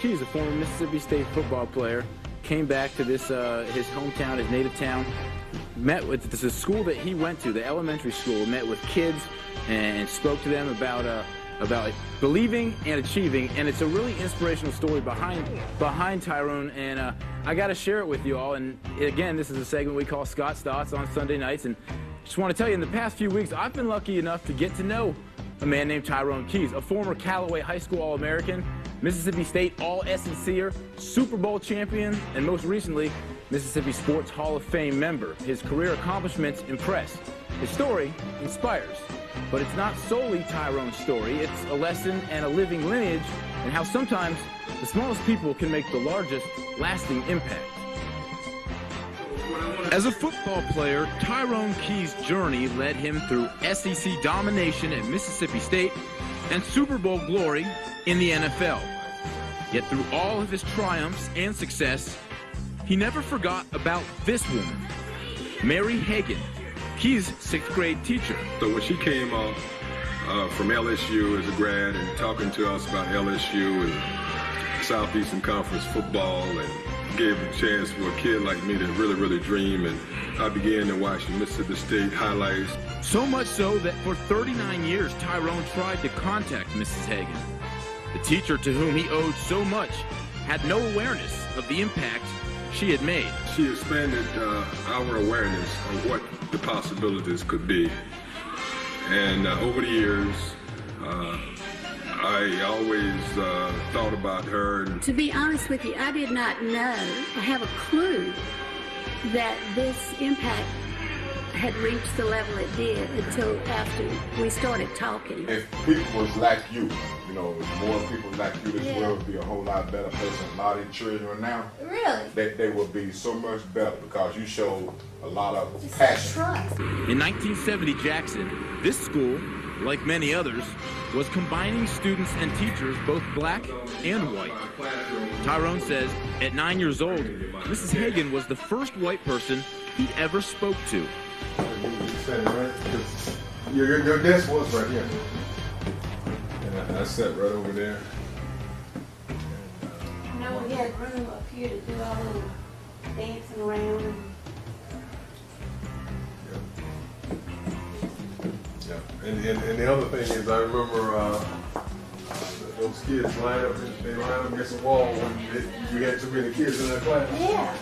Keys, a former Mississippi State football player, came back to this his hometown, his native town. Met with this is a school that he went to, the elementary school. Met with kids and spoke to them about believing and achieving. And it's a really inspirational story behind Tyrone. And I got to share it with you all. And again, this is a segment we call Scott's Thoughts on Sunday nights. And just want to tell you, in the past few weeks, I've been lucky enough to get to know a man named Tyrone Keys, a former Callaway High School All-American, Mississippi State All-SECer, Super Bowl champion, and most recently, Mississippi Sports Hall of Fame member. His career accomplishments impress. His story inspires. But it's not solely Tyrone's story. It's a lesson and a living lineage and how sometimes the smallest people can make the largest lasting impact. As a football player, Tyrone Keys' journey led him through SEC domination at Mississippi State and Super Bowl glory in the NFL. Yet through all of his triumphs and success, he never forgot about this woman, Mary Hagan, Keys' 6th grade teacher. So when she came off from LSU as a grad and talking to us about LSU and Southeastern Conference football, and gave a chance for a kid like me to really dream, and I began to watch the Mississippi State highlights. So much so that for 39 years, Tyrone tried to contact Mrs. Hagan. The teacher to whom he owed so much had no awareness of the impact she had made. She expanded our awareness of what the possibilities could be. And over the years, I always thought about her. To be honest with you, I did not know, I have a clue that this impact had reached the level it did until after we started talking. If people was like you, you know, if more people like you, this world would be a whole lot better place. And a lot of children now, really, they would be so much better because you showed a lot of passion. Trust. In 1970 Jackson, this school, like many others, was combining students and teachers, both black and white. Tyrone says at 9 years old, Mrs. Hagan was the first white person he ever spoke to. Your desk was right here. And I sat right over there. No, we had room up here to do all the dancing around. Yeah. And the other thing is, I remember those kids line up against the wall when we had too many kids in that class. Yeah.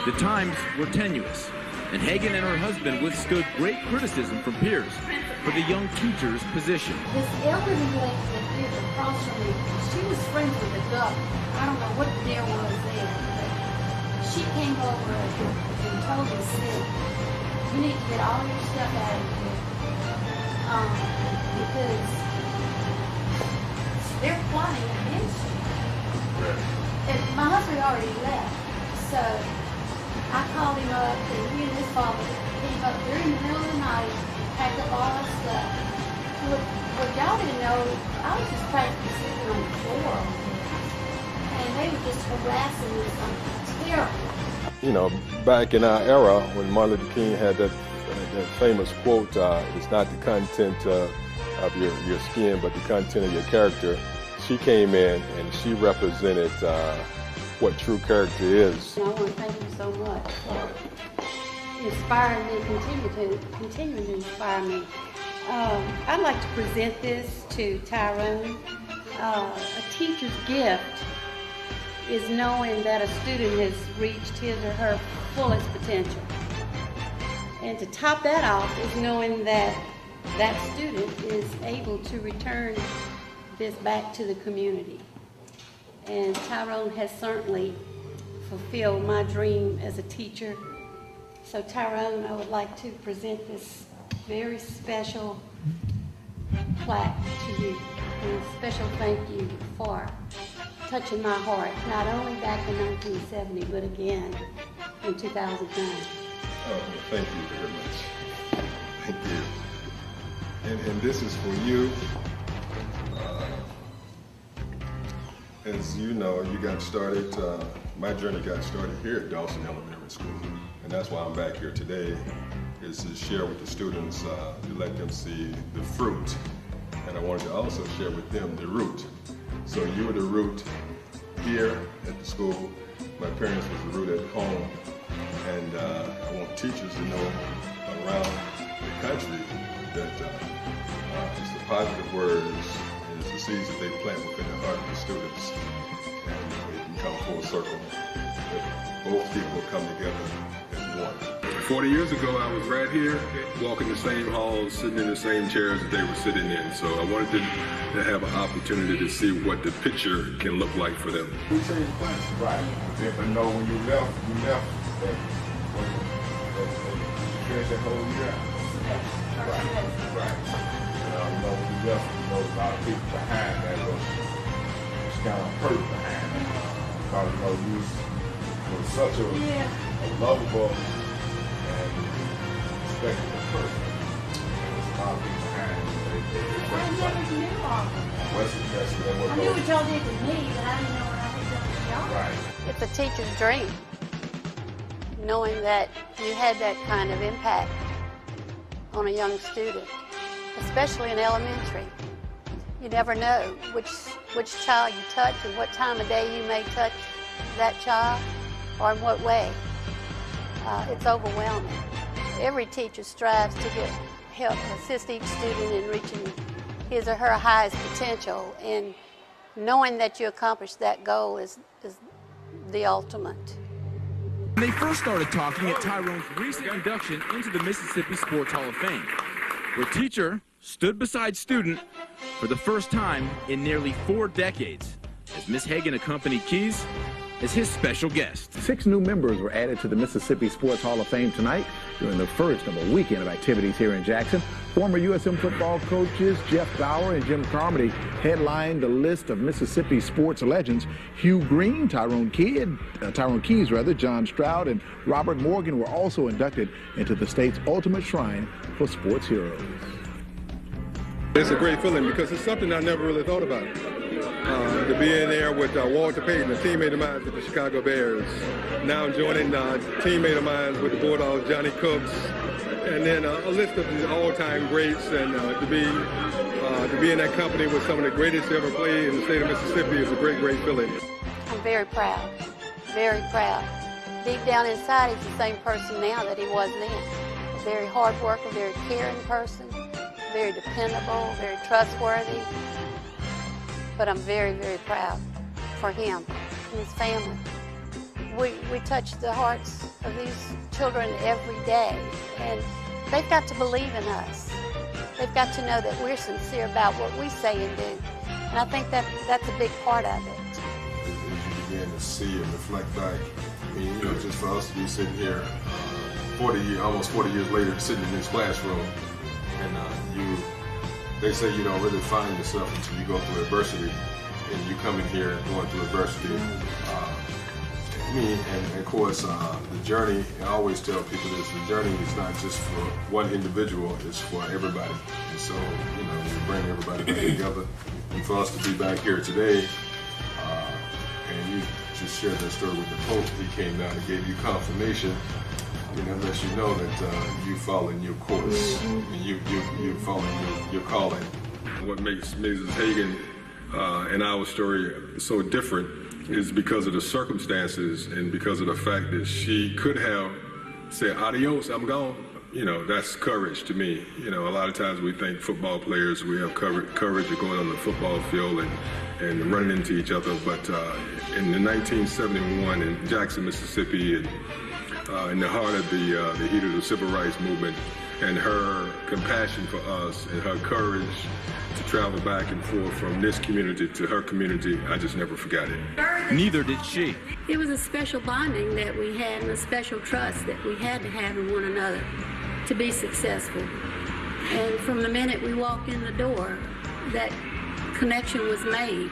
The times were tenuous, and Hagan and her husband withstood great criticism from peers for the young teacher's position. This elderly lady that lived across from me, she was friends with the governor. I don't know what the deal was there, but she came over and told me, said, you need to get all your stuff out of here because they're plotting against you. And my husband already left, so I called him up, and he and his father came up during the middle of the night, packed up all our stuff. What y'all didn't know, I was just practically sleeping on the floor, and they were just harassing me something terrible. You know, back in our era, when Martin Luther King had that famous quote, it's not the content of your skin, but the content of your character. She came in and she represented what true character is. I want to thank you so much for inspiring me, continuing to inspire me. I'd like to present this to Tyrone. A teacher's gift is knowing that a student has reached his or her fullest potential. And to top that off is knowing that that student is able to return this back to the community. And Tyrone has certainly fulfilled my dream as a teacher. So Tyrone, I would like to present this very special plaque to you. And a special thank you for touching my heart, not only back in 1970, but again in 2009. Oh, thank you very much. Thank you. And this is for you. As you know, you got started, my journey got started here at Dawson Elementary School. And that's why I'm back here today, is to share with the students, to let them see the fruit. And I wanted to also share with them the root. So you were the root here at the school. My parents was rooted at home, and I want teachers to know around the country that it's the positive words, and it's the seeds that they plant within the heart of the students, and it can come full circle if both people come together as one. 40 years ago, I was right here, walking the same halls, sitting in the same chairs that they were sitting in. So I wanted to have an opportunity to see what the picture can look like for them. We changed plans, right? But no, when you left, that you finished that whole year. Right. You know, when you left, a lot of people behind that was kind of hurt behind that. Because, you was such a lovable and respectable person. There's a lot of people behind you. I never knew all of that. I knew what y'all did to me, but I didn't know what I had done to y'all. Right. It's a teacher's dream, knowing that you had that kind of impact on a young student, especially in elementary. You never know which child you touch and what time of day you may touch that child or in what way. It's overwhelming. Every teacher strives to help assist each student in reaching his or her highest potential, and knowing that you accomplish that goal is the ultimate. When they first started talking at Tyrone's recent induction into the Mississippi Sports Hall of Fame, where teacher stood beside student for the first time in nearly 4 decades, as Miss Hagan accompanied Keys as his special guest. 6 new members were added to the Mississippi Sports Hall of Fame tonight during the first of a weekend of activities here in Jackson. Former USM football coaches Jeff Bauer and Jim Carmody headlined the list of Mississippi sports legends. Hugh Green, Tyrone Keys, John Stroud, and Robert Morgan were also inducted into the state's ultimate shrine for sports heroes. It's a great feeling because it's something I never really thought about. To be in there with Walter Payton, a teammate of mine with the Chicago Bears, now joining a teammate of mine with the Bulldogs, Johnny Cooks, and then a list of the all-time greats, and to be in that company with some of the greatest to ever play in the state of Mississippi is a great, great feeling. I'm very proud, very proud. Deep down inside, he's the same person now that he was then. A very hard worker, very caring person, very dependable, very trustworthy. But I'm very, very proud for him and his family. We touch the hearts of these children every day, and they've got to believe in us. They've got to know that we're sincere about what we say and do, and I think that's a big part of it. As you begin to see and reflect back, I mean, just for us to be sitting here almost 40 years later, sitting in this classroom, and they say you don't really find yourself until you go through adversity, and you come in here going through adversity. And of course, the journey, I always tell people this, the journey is not just for one individual, it's for everybody. And so, you bring everybody back together. And for us to be back here today, and you just shared that story with the Pope, he came down and gave you confirmation, lets you know that you following your course, and you following your calling. What makes Mrs. Hagan and our story so different is because of the circumstances and because of the fact that she could have said, adios, I'm gone. That's courage to me. A lot of times we think football players, we have courage of going on the football field and running into each other. But in the 1971 in Jackson, Mississippi, in the heart of the heat of the civil rights movement, and her compassion for us and her courage to travel back and forth from this community to her community, I just never forgot it. Neither did she. It was a special bonding that we had and a special trust that we had to have in one another to be successful. And from the minute we walked in the door, that connection was made.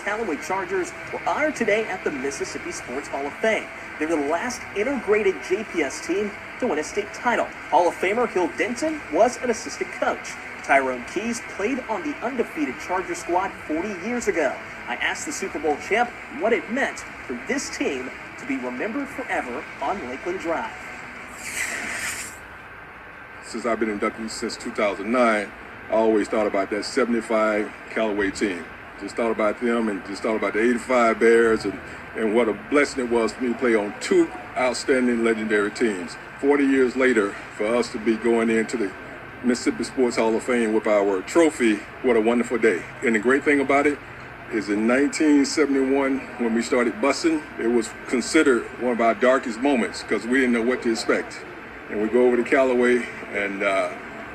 Callaway Chargers were honored today at the Mississippi Sports Hall of Fame. They're the last integrated JPS team to win a state title. Hall of Famer Hill Denton was an assistant coach. Tyrone Keys played on the undefeated Charger squad 40 years ago. I asked the Super Bowl champ what it meant for this team to be remembered forever on Lakeland Drive. Since I've been inducted since 2009, I always thought about that 75 Callaway team. Just thought about them and just thought about the 85 Bears and what a blessing it was for me to play on two outstanding legendary teams. 40 years later, for us to be going into the Mississippi Sports Hall of Fame with our trophy, what a wonderful day. And the great thing about it is in 1971, when we started busing, it was considered one of our darkest moments because we didn't know what to expect. And we go over to Callaway and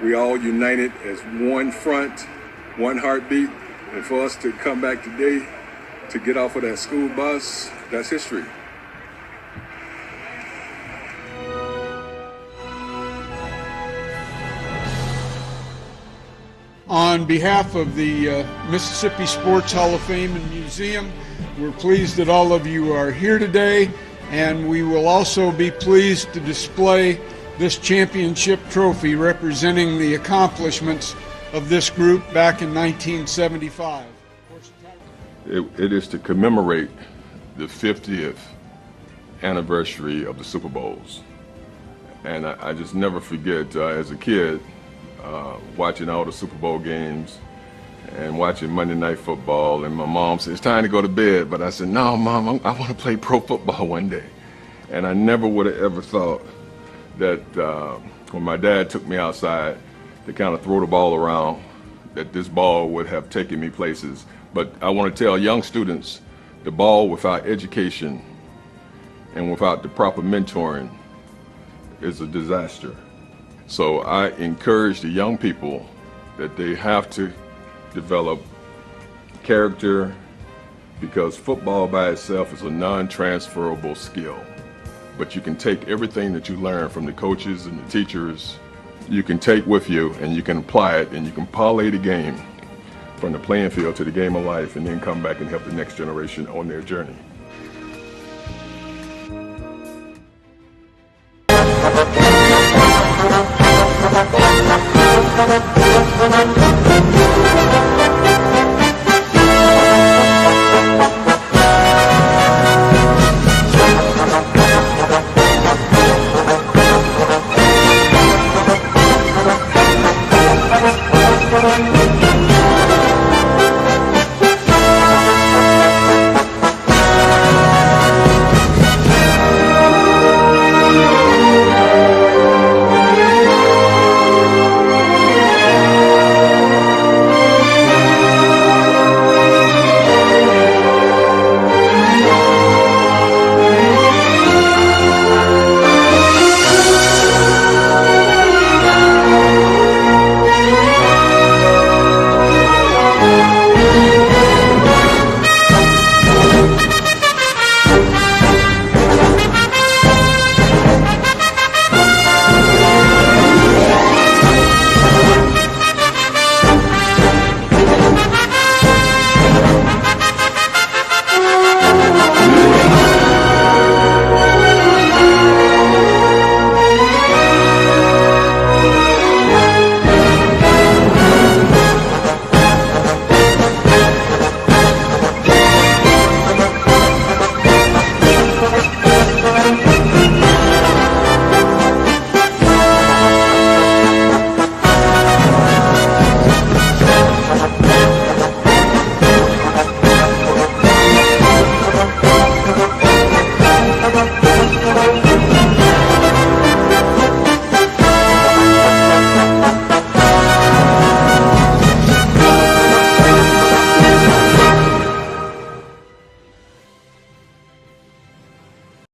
we all united as one front, one heartbeat. And for us to come back today to get off of that school bus, that's history. On behalf of the Mississippi Sports Hall of Fame and Museum, we're pleased that all of you are here today, and we will also be pleased to display this championship trophy representing the accomplishments of this group back in 1975. It is to commemorate the 50th anniversary of the Super Bowls. And I just never forget, as a kid, watching all the Super Bowl games and watching Monday Night Football, and my mom said, it's time to go to bed, but I said, no, Mom, I want to play pro football one day. And I never would have ever thought that when my dad took me outside to kind of throw the ball around, that this ball would have taken me places. But I want to tell young students, the ball without education and without the proper mentoring is a disaster. So I encourage the young people that they have to develop character, because football by itself is a non-transferable skill. But you can take everything that you learn from the coaches and the teachers, you can take with you and you can apply it, and you can parlay the game from the playing field to the game of life, and then come back and help the next generation on their journey. Thank you.